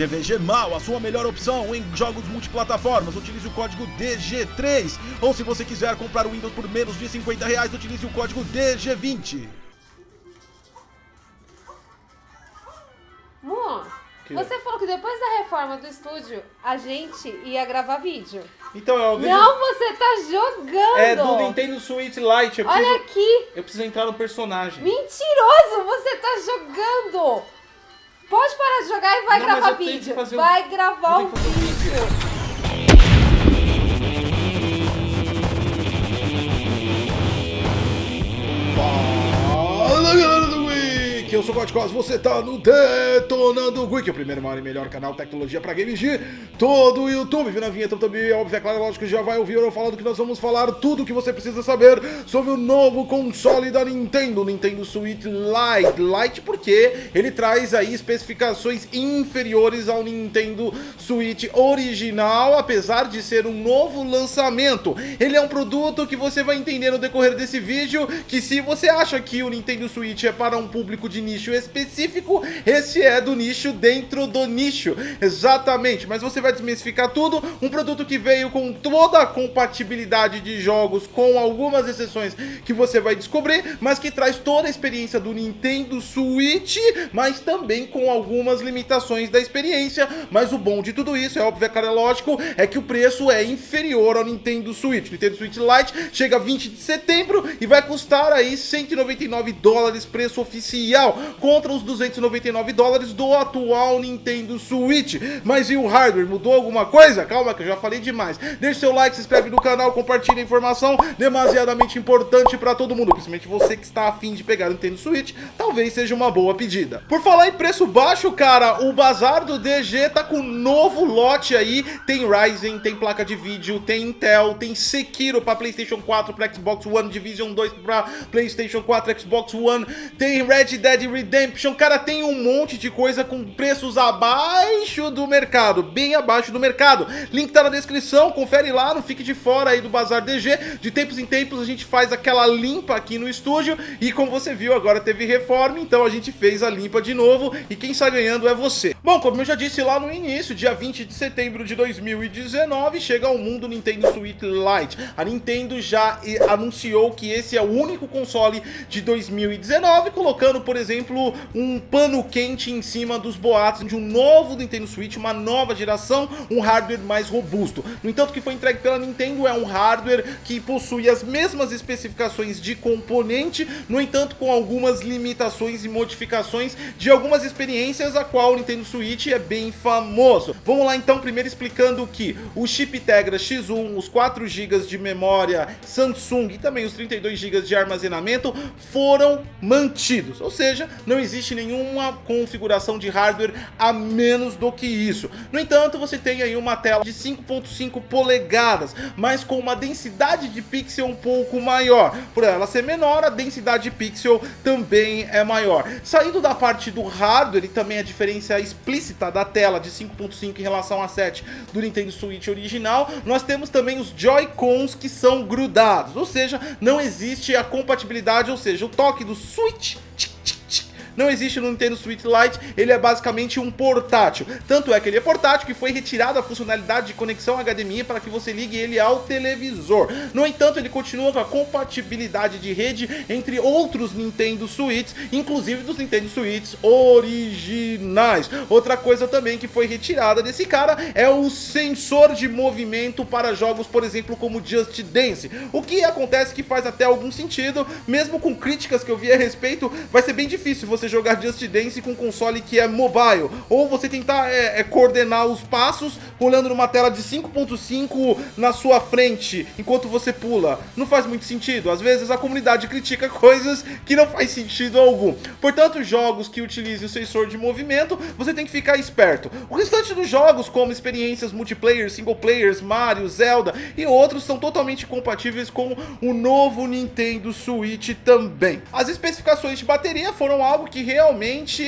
GVG Mal, a sua melhor opção em jogos multiplataformas. Utilize o código DG3. Ou se você quiser comprar o Windows por menos de R$50, utilize o código DG20. Mo, você falou que depois da reforma do estúdio, a gente ia gravar vídeo. Então é o vídeo... Não, você tá jogando! É do Nintendo Switch Lite. Olha aqui! Eu preciso entrar no personagem. Mentiroso! Você tá jogando! Pode parar de jogar e vai gravar vídeo. Vai gravar o vídeo. Fala, galera do Wiki, eu sou o Godcos, você tá no Detonando Wiki, o primeiro, maior e melhor canal de tecnologia pra games de todo o YouTube. Vindo a vinheta também, óbvio, é claro, lógico que já vai ouvir eu falando que nós vamos falar tudo o que você precisa saber sobre o novo console da Nintendo, o Nintendo Switch Lite. Lite porque ele traz aí especificações inferiores ao Nintendo Switch original, apesar de ser um novo lançamento. Ele é um produto que você vai entender no decorrer desse vídeo, que se você acha que o Nintendo Switch é para um público de nicho específico, esse é do nicho dentro do nicho, exatamente, mas você vai desmistificar tudo, um produto que veio com toda a compatibilidade de jogos, com algumas exceções que você vai descobrir, mas que traz toda a experiência do Nintendo Switch, mas também com algumas limitações da experiência, mas o bom de tudo isso, é óbvio, é claro, é lógico, é que o preço é inferior ao Nintendo Switch. O Nintendo Switch Lite chega 20 de setembro e vai custar aí $199 preço oficial, contra os $299 do atual Nintendo Switch. Mas e o hardware? Mudou alguma coisa? Calma que eu já falei demais. Deixe seu like, se inscreve no canal, compartilha a informação, demasiadamente importante pra todo mundo, principalmente você que está afim de pegar o Nintendo Switch, talvez seja uma boa pedida. Por falar em preço baixo, cara, o bazar do DG tá com um novo lote aí, tem Ryzen, tem placa de vídeo, tem Intel, tem Sekiro pra PlayStation 4, pra Xbox One, Division 2 pra PlayStation 4, Xbox One, tem Red Dead Redemption, cara, tem um monte de coisa com preços abaixo do mercado, bem abaixo do mercado. Link tá na descrição, confere lá, não fique de fora aí do Bazar DG. De tempos em tempos a gente faz aquela limpa aqui no estúdio e como você viu, agora teve reforma, então a gente fez a limpa de novo e quem está ganhando é você. Bom, como eu já disse lá no início, dia 20 de setembro de 2019 chega ao mundo o Nintendo Switch Lite. A Nintendo já anunciou que esse é o único console de 2019, colocando, por exemplo, um pano quente em cima dos boatos de um novo Nintendo Switch, uma nova geração, um hardware mais robusto. No entanto, o que foi entregue pela Nintendo é um hardware que possui as mesmas especificações de componente, no entanto, com algumas limitações e modificações de algumas experiências a qual o Nintendo Switch é bem famoso. Vamos lá então, primeiro explicando que o chip Tegra X1, os 4 GB de memória Samsung e também os 32 GB de armazenamento foram mantidos, ou seja, não existe nenhuma configuração de hardware a menos do que isso. No entanto, você tem aí uma tela de 5.5 polegadas, mas com uma densidade de pixel um pouco maior. Por ela ser menor, a densidade de pixel também é maior. Saindo da parte do hardware e também a diferença explícita da tela de 5.5 em relação a 7 do Nintendo Switch original, nós temos também os Joy-Cons que são grudados, ou seja, não existe a compatibilidade, ou seja, o toque do Switch não existe no Nintendo Switch Lite, ele é basicamente um portátil. Tanto é que ele é portátil que foi retirada a funcionalidade de conexão HDMI para que você ligue ele ao televisor. No entanto, ele continua com a compatibilidade de rede entre outros Nintendo Switches, inclusive dos Nintendo Switches originais. Outra coisa também que foi retirada desse cara é o sensor de movimento para jogos, por exemplo, como Just Dance. O que acontece que faz até algum sentido, mesmo com críticas que eu vi a respeito, vai ser bem difícil você jogar Just Dance com um console que é mobile, ou você tentar coordenar os passos pulando numa tela de 5.5 na sua frente enquanto você pula. Não faz muito sentido. Às vezes a comunidade critica coisas que não faz sentido algum. Portanto, jogos que utilizem o sensor de movimento, você tem que ficar esperto. O restante dos jogos, como experiências multiplayer, single players, Mario, Zelda e outros, são totalmente compatíveis com o novo Nintendo Switch também. As especificações de bateria foram algo que realmente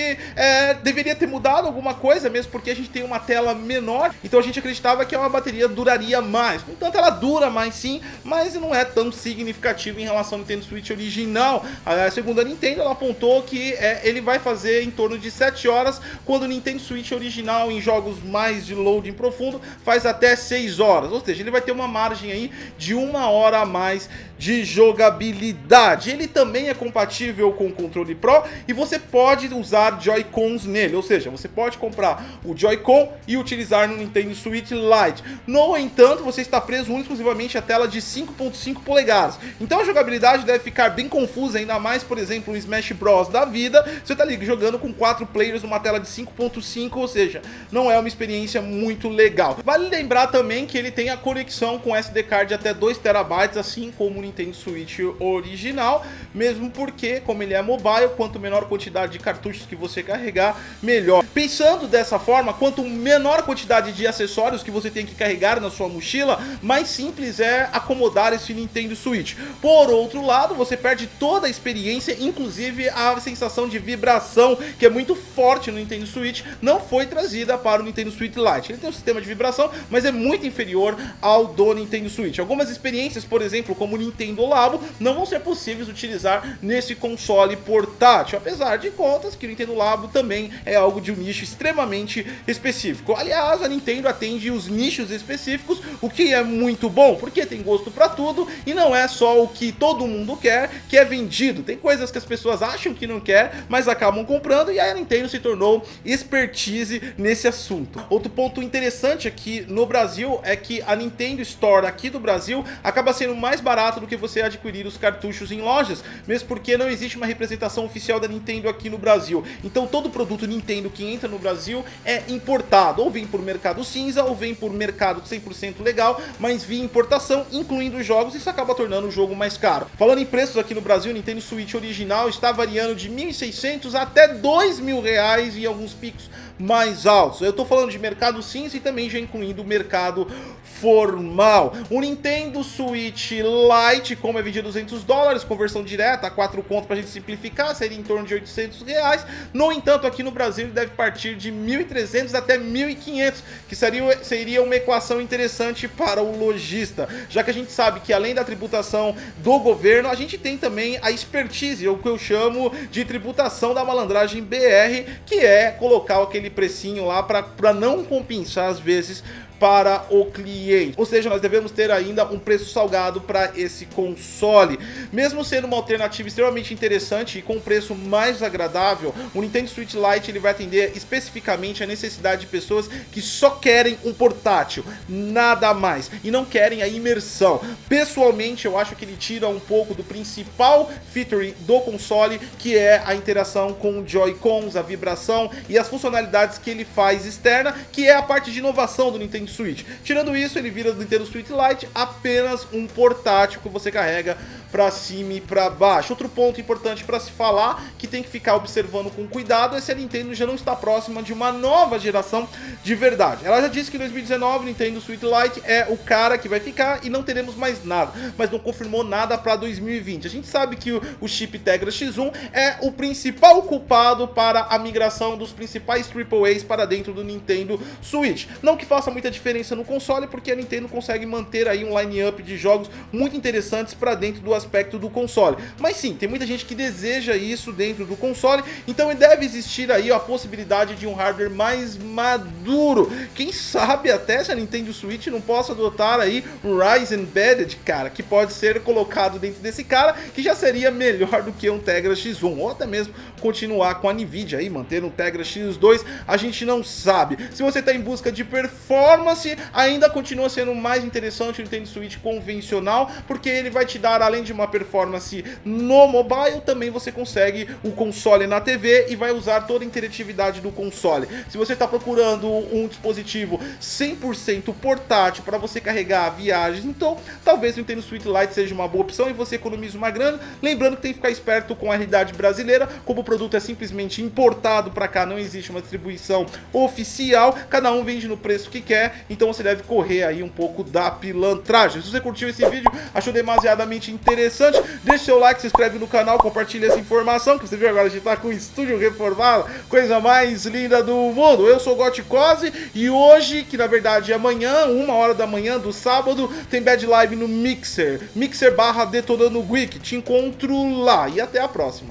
deveria ter mudado alguma coisa, mesmo porque a gente tem uma tela menor, então a gente acreditava que uma bateria duraria mais. No entanto, ela dura mais sim, mas não é tão significativo em relação ao Nintendo Switch original. Segundo a Nintendo, ela apontou que ele vai fazer em torno de 7 horas, quando o Nintendo Switch original em jogos mais de loading profundo faz até 6 horas, ou seja, ele vai ter uma margem aí de 1 hora a mais de jogabilidade. Ele também é compatível com o controle Pro e você pode usar Joy-Cons nele, ou seja, você pode comprar o Joy-Con e utilizar no Nintendo Switch Lite. No entanto, você está preso exclusivamente à tela de 5.5 polegadas, então a jogabilidade deve ficar bem confusa, ainda mais, por exemplo, o Smash Bros da vida, você está ali jogando com 4 players numa tela de 5.5, ou seja, não é uma experiência muito legal. Vale lembrar também que ele tem a conexão com SD card de até 2 TB, assim como o Nintendo Switch original, mesmo porque, como ele é mobile, quanto menor quantidade de cartuchos que você carregar, melhor. Pensando dessa forma, quanto menor quantidade de acessórios que você tem que carregar na sua mochila, mais simples é acomodar esse Nintendo Switch. Por outro lado, você perde toda a experiência, inclusive a sensação de vibração, que é muito forte no Nintendo Switch, não foi trazida para o Nintendo Switch Lite. Ele tem um sistema de vibração, mas é muito inferior ao do Nintendo Switch. Algumas experiências, por exemplo, como o Nintendo Labo, não vão ser possíveis utilizar nesse console portátil, apesar de contas que o Nintendo Labo também é algo de um nicho extremamente específico. Aliás, a Nintendo atende os nichos específicos, o que é muito bom, porque tem gosto para tudo e não é só o que todo mundo quer que é vendido. Tem coisas que as pessoas acham que não quer, mas acabam comprando, e a Nintendo se tornou expertise nesse assunto. Outro ponto interessante aqui no Brasil é que a Nintendo Store aqui do Brasil acaba sendo mais barato do que você adquirir os cartuchos em lojas, mesmo porque não existe uma representação oficial da Nintendo aqui no Brasil. Então todo produto Nintendo que entra no Brasil é importado, ou vem por mercado cinza, ou vem por mercado 100% legal, mas via importação, incluindo os jogos, isso acaba tornando o jogo mais caro. Falando em preços aqui no Brasil, o Nintendo Switch original está variando de R$ 1.600 até R$ 2.000 em alguns picos mais altos. Eu tô falando de mercado cinza e também já incluindo o mercado formal. O Nintendo Switch Lite, como é vendido $200, conversão direta a 4 conto pra gente simplificar, seria em torno de R$800. No entanto, aqui no Brasil ele deve partir de 1.300 até 1.500, que seria uma equação interessante para o lojista, já que a gente sabe que além da tributação do governo, a gente tem também a expertise, o que eu chamo de tributação da malandragem BR, que é colocar aquele precinho lá para não compensar às vezes para o cliente. Ou seja, nós devemos ter ainda um preço salgado para esse console. Mesmo sendo uma alternativa extremamente interessante e com um preço mais agradável, o Nintendo Switch Lite ele vai atender especificamente a necessidade de pessoas que só querem um portátil, nada mais, e não querem a imersão. Pessoalmente, eu acho que ele tira um pouco do principal feature do console, que é a interação com o Joy-Cons, a vibração e as funcionalidades que ele faz externa, que é a parte de inovação do Nintendo Switch. Tirando isso, ele vira do Nintendo Switch Lite apenas um portátil que você carrega para cima e para baixo. Outro ponto importante para se falar, que tem que ficar observando com cuidado, é se a Nintendo já não está próxima de uma nova geração de verdade. Ela já disse que em 2019 o Nintendo Switch Lite é o cara que vai ficar e não teremos mais nada, mas não confirmou nada para 2020. A gente sabe que o chip Tegra X1 é o principal culpado para a migração dos principais AAAs para dentro do Nintendo Switch. Não que faça muita diferença no console, porque a Nintendo consegue manter aí um line-up de jogos muito interessantes para dentro do aspecto do console. Mas sim, tem muita gente que deseja isso dentro do console, então deve existir aí a possibilidade de um hardware mais maduro. Quem sabe até se a Nintendo Switch não possa adotar aí um Ryzen Embedded, cara, que pode ser colocado dentro desse cara, que já seria melhor do que um Tegra X1, ou até mesmo continuar com a Nvidia aí, manter um Tegra X2, a gente não sabe. Se você está em busca de performance, ainda continua sendo mais interessante o Nintendo Switch convencional, porque ele vai te dar, além de uma performance no mobile, também você consegue o console na TV e vai usar toda a interatividade do console. Se você está procurando um dispositivo 100% portátil para você carregar viagens, então talvez o Nintendo Switch Lite seja uma boa opção e você economiza uma grana. Lembrando que tem que ficar esperto com a realidade brasileira, como o produto é simplesmente importado para cá, não existe uma distribuição oficial, cada um vende no preço que quer, Então você deve correr aí um pouco da pilantragem. Se você curtiu esse vídeo, achou demasiadamente interessante, deixa seu like, se inscreve no canal, compartilha essa informação, que você viu agora a gente tá com o estúdio reformado, coisa mais linda do mundo. Eu sou o Goticose e hoje, que na verdade é amanhã, 1h da manhã do sábado, tem Bad Live no Mixer, Mixer/Detonando Geek. Te encontro lá e até a próxima.